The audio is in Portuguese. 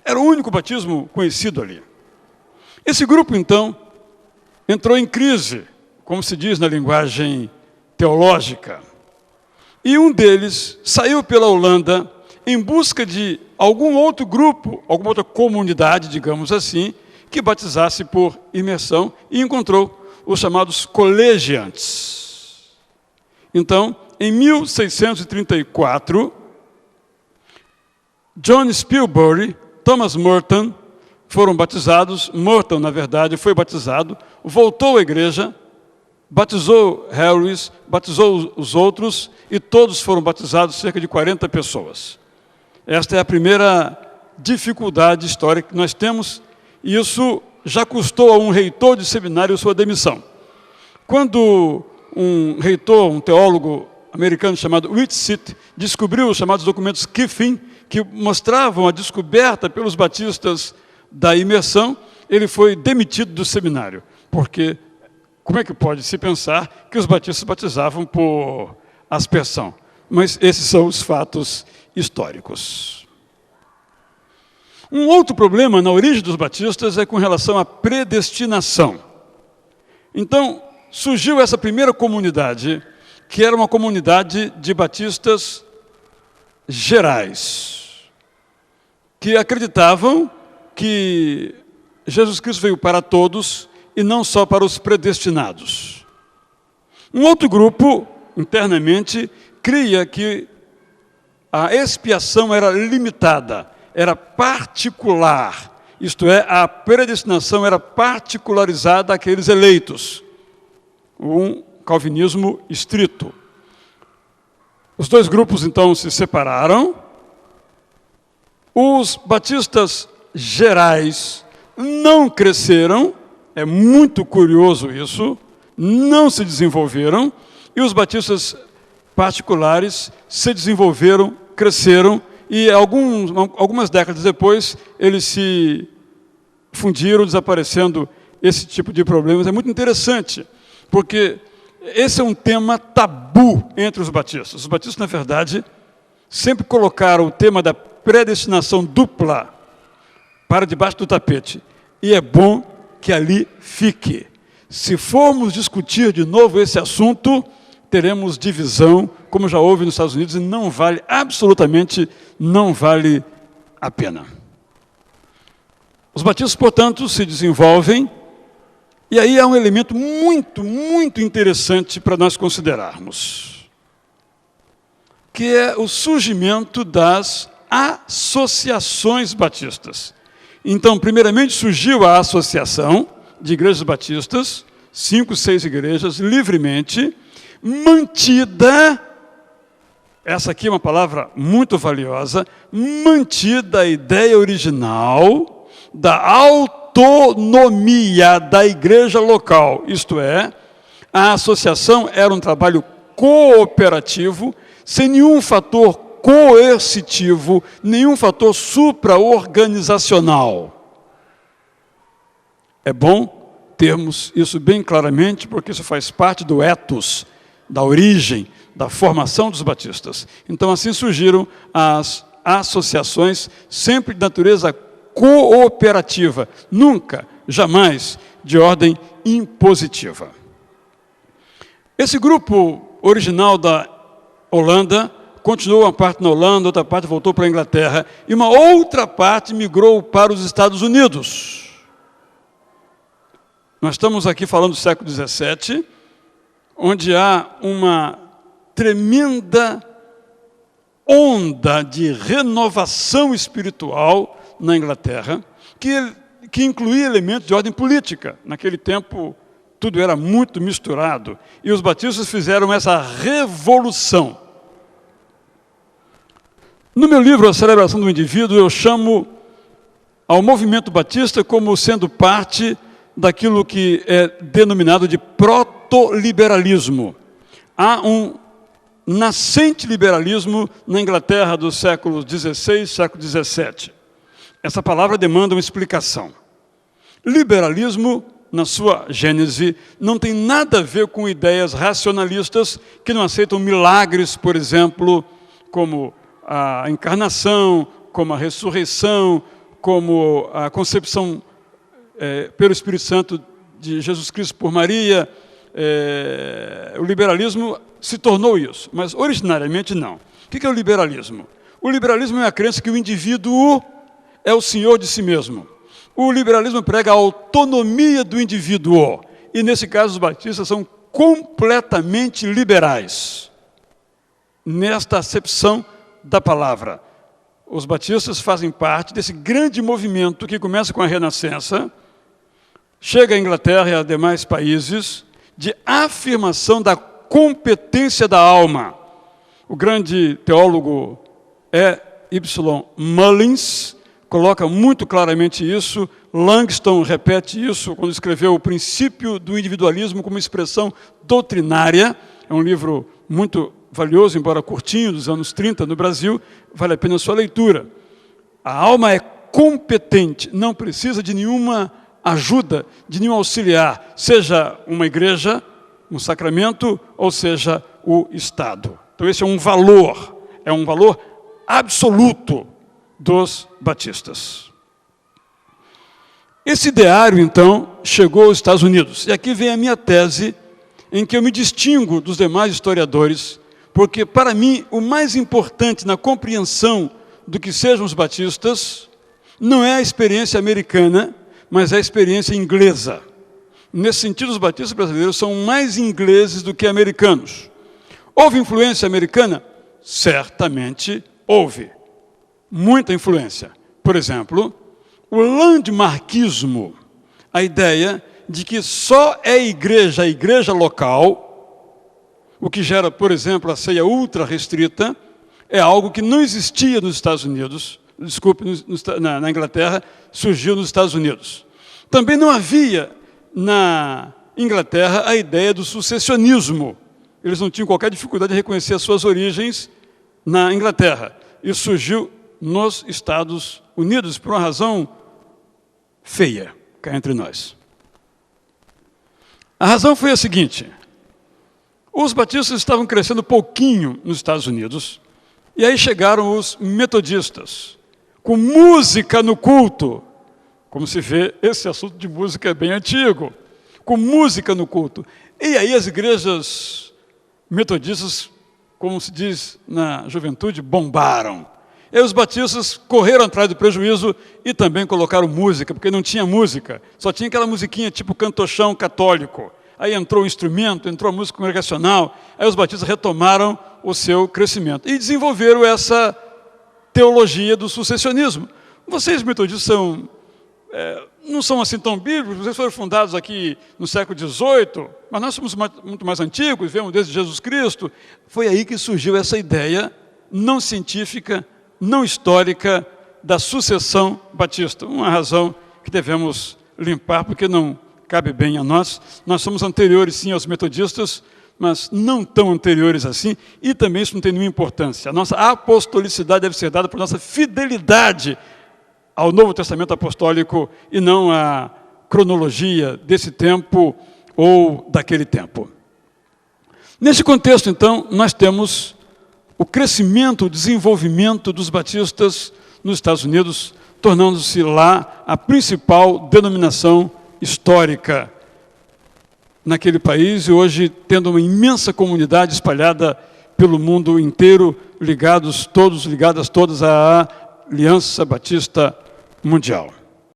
Era o único batismo conhecido ali. Esse grupo, então, entrou em crise, como se diz na linguagem teológica. E um deles saiu pela Holanda em busca de algum outro grupo, alguma outra comunidade, digamos assim, que batizasse por imersão e encontrou os chamados colegiantes. Então, em 1634, John Spilsbury, Thomas Merton foram batizados. Merton, na verdade, foi batizado, voltou à igreja, batizou Harris, batizou os outros, e todos foram batizados, cerca de 40 pessoas. Esta é a primeira dificuldade histórica que nós temos, e isso já custou a um reitor de seminário sua demissão. Quando um reitor, um teólogo americano chamado Whitsitt, descobriu os chamados documentos Kiffin, que mostravam a descoberta pelos batistas da imersão, ele foi demitido do seminário, porque como é que pode se pensar que os batistas batizavam por aspersão? Mas esses são os fatos históricos. Um outro problema na origem dos batistas é com relação à predestinação. Então, surgiu essa primeira comunidade, que era uma comunidade de batistas gerais, que acreditavam que Jesus Cristo veio para todos e não só para os predestinados. Um outro grupo, internamente, cria que a expiação era limitada, era particular, isto é, a predestinação era particularizada àqueles eleitos. Um calvinismo estrito. Os dois grupos, então, se separaram. Os batistas gerais não cresceram, é muito curioso isso, não se desenvolveram, e os batistas particulares se desenvolveram, cresceram, e algumas décadas depois eles se fundiram, desaparecendo esse tipo de problemas. É muito interessante, porque esse é um tema tabu entre os batistas. Os batistas, na verdade, sempre colocaram o tema da predestinação dupla para debaixo do tapete. E é bom que ali fique. Se formos discutir de novo esse assunto, teremos divisão, como já houve nos Estados Unidos, e não vale, absolutamente não vale a pena. Os batistas, portanto, se desenvolvem, e aí há um elemento muito, muito interessante para nós considerarmos, que é o surgimento das associações batistas. Então, primeiramente surgiu a associação de igrejas batistas, 5, 6 igrejas, livremente, mantida, essa aqui é uma palavra muito valiosa, mantida a ideia original da autonomia da igreja local, isto é, a associação era um trabalho cooperativo, sem nenhum fator coercitivo, nenhum fator supra-organizacional. É bom termos isso bem claramente, porque isso faz parte do ethos, da origem, da formação dos batistas. Então, assim surgiram as associações, sempre de natureza cooperativa, nunca, jamais, de ordem impositiva. Esse grupo original da Holanda continuou uma parte na Holanda, outra parte voltou para a Inglaterra, e uma outra parte migrou para os Estados Unidos. Nós estamos aqui falando do século XVII, onde há uma tremenda onda de renovação espiritual na Inglaterra, que incluía elementos de ordem política. Naquele tempo, tudo era muito misturado, e os batistas fizeram essa revolução. No meu livro, A Celebração do Indivíduo, eu chamo ao movimento batista como sendo parte daquilo que é denominado de protoliberalismo. Há um nascente liberalismo na Inglaterra dos séculos XVI, século XVII. Essa palavra demanda uma explicação. Liberalismo, na sua gênese, não tem nada a ver com ideias racionalistas que não aceitam milagres, por exemplo, como a encarnação, como a ressurreição, como a concepção pelo Espírito Santo de Jesus Cristo por Maria, o liberalismo se tornou isso, mas originariamente não. O que é o liberalismo? O liberalismo é a crença que o indivíduo é o senhor de si mesmo. O liberalismo prega a autonomia do indivíduo, e nesse caso os batistas são completamente liberais, nesta acepção da palavra. Os batistas fazem parte desse grande movimento que começa com a Renascença, chega à Inglaterra e a demais países, de afirmação da competência da alma. O grande teólogo Y. Mullins coloca muito claramente isso. Langston repete isso quando escreveu O Princípio do Individualismo como expressão doutrinária. É um livro muito valioso, embora curtinho, dos anos 30 no Brasil, vale a pena a sua leitura. A alma é competente, não precisa de nenhuma ajuda, de nenhum auxiliar, seja uma igreja, um sacramento, ou seja o Estado. Então esse é um valor absoluto dos batistas. Esse ideário, então, chegou aos Estados Unidos. E aqui vem a minha tese, em que eu me distingo dos demais historiadores, porque, para mim, o mais importante na compreensão do que sejam os batistas não é a experiência americana, mas é a experiência inglesa. Nesse sentido, os batistas brasileiros são mais ingleses do que americanos. Houve influência americana? Certamente houve. Muita influência. Por exemplo, o landmarquismo, a ideia de que só é igreja a igreja local, o que gera, por exemplo, a ceia ultra restrita, é algo que não existia nos Estados Unidos, na Inglaterra, surgiu nos Estados Unidos. Também não havia na Inglaterra a ideia do sucessionismo. Eles não tinham qualquer dificuldade de reconhecer as suas origens na Inglaterra. Isso surgiu nos Estados Unidos por uma razão feia, cá entre nós. A razão foi a seguinte: os batistas estavam crescendo pouquinho nos Estados Unidos, e aí chegaram os metodistas, com música no culto. Como se vê, esse assunto de música é bem antigo, com música no culto. E aí as igrejas metodistas, como se diz na juventude, bombaram. E os batistas correram atrás do prejuízo e também colocaram música, porque não tinha música, só tinha aquela musiquinha tipo cantochão católico. Aí entrou o instrumento, entrou a música congregacional, aí os batistas retomaram o seu crescimento e desenvolveram essa teologia do sucessionismo. Vocês metodistas não são assim tão bíblicos, vocês foram fundados aqui no século XVIII, mas nós somos muito mais antigos, vemos desde Jesus Cristo. Foi aí que surgiu essa ideia não científica, não histórica, da sucessão batista. Uma razão que devemos limpar, porque não cabe bem a nós. Nós somos anteriores, sim, aos metodistas, mas não tão anteriores assim, e também isso não tem nenhuma importância. A nossa apostolicidade deve ser dada por nossa fidelidade ao Novo Testamento apostólico e não à cronologia desse tempo ou daquele tempo. Nesse contexto, então, nós temos o crescimento, o desenvolvimento dos batistas nos Estados Unidos, tornando-se lá a principal denominação histórica naquele país e hoje tendo uma imensa comunidade espalhada pelo mundo inteiro, ligadas todas à Aliança Batista Mundial.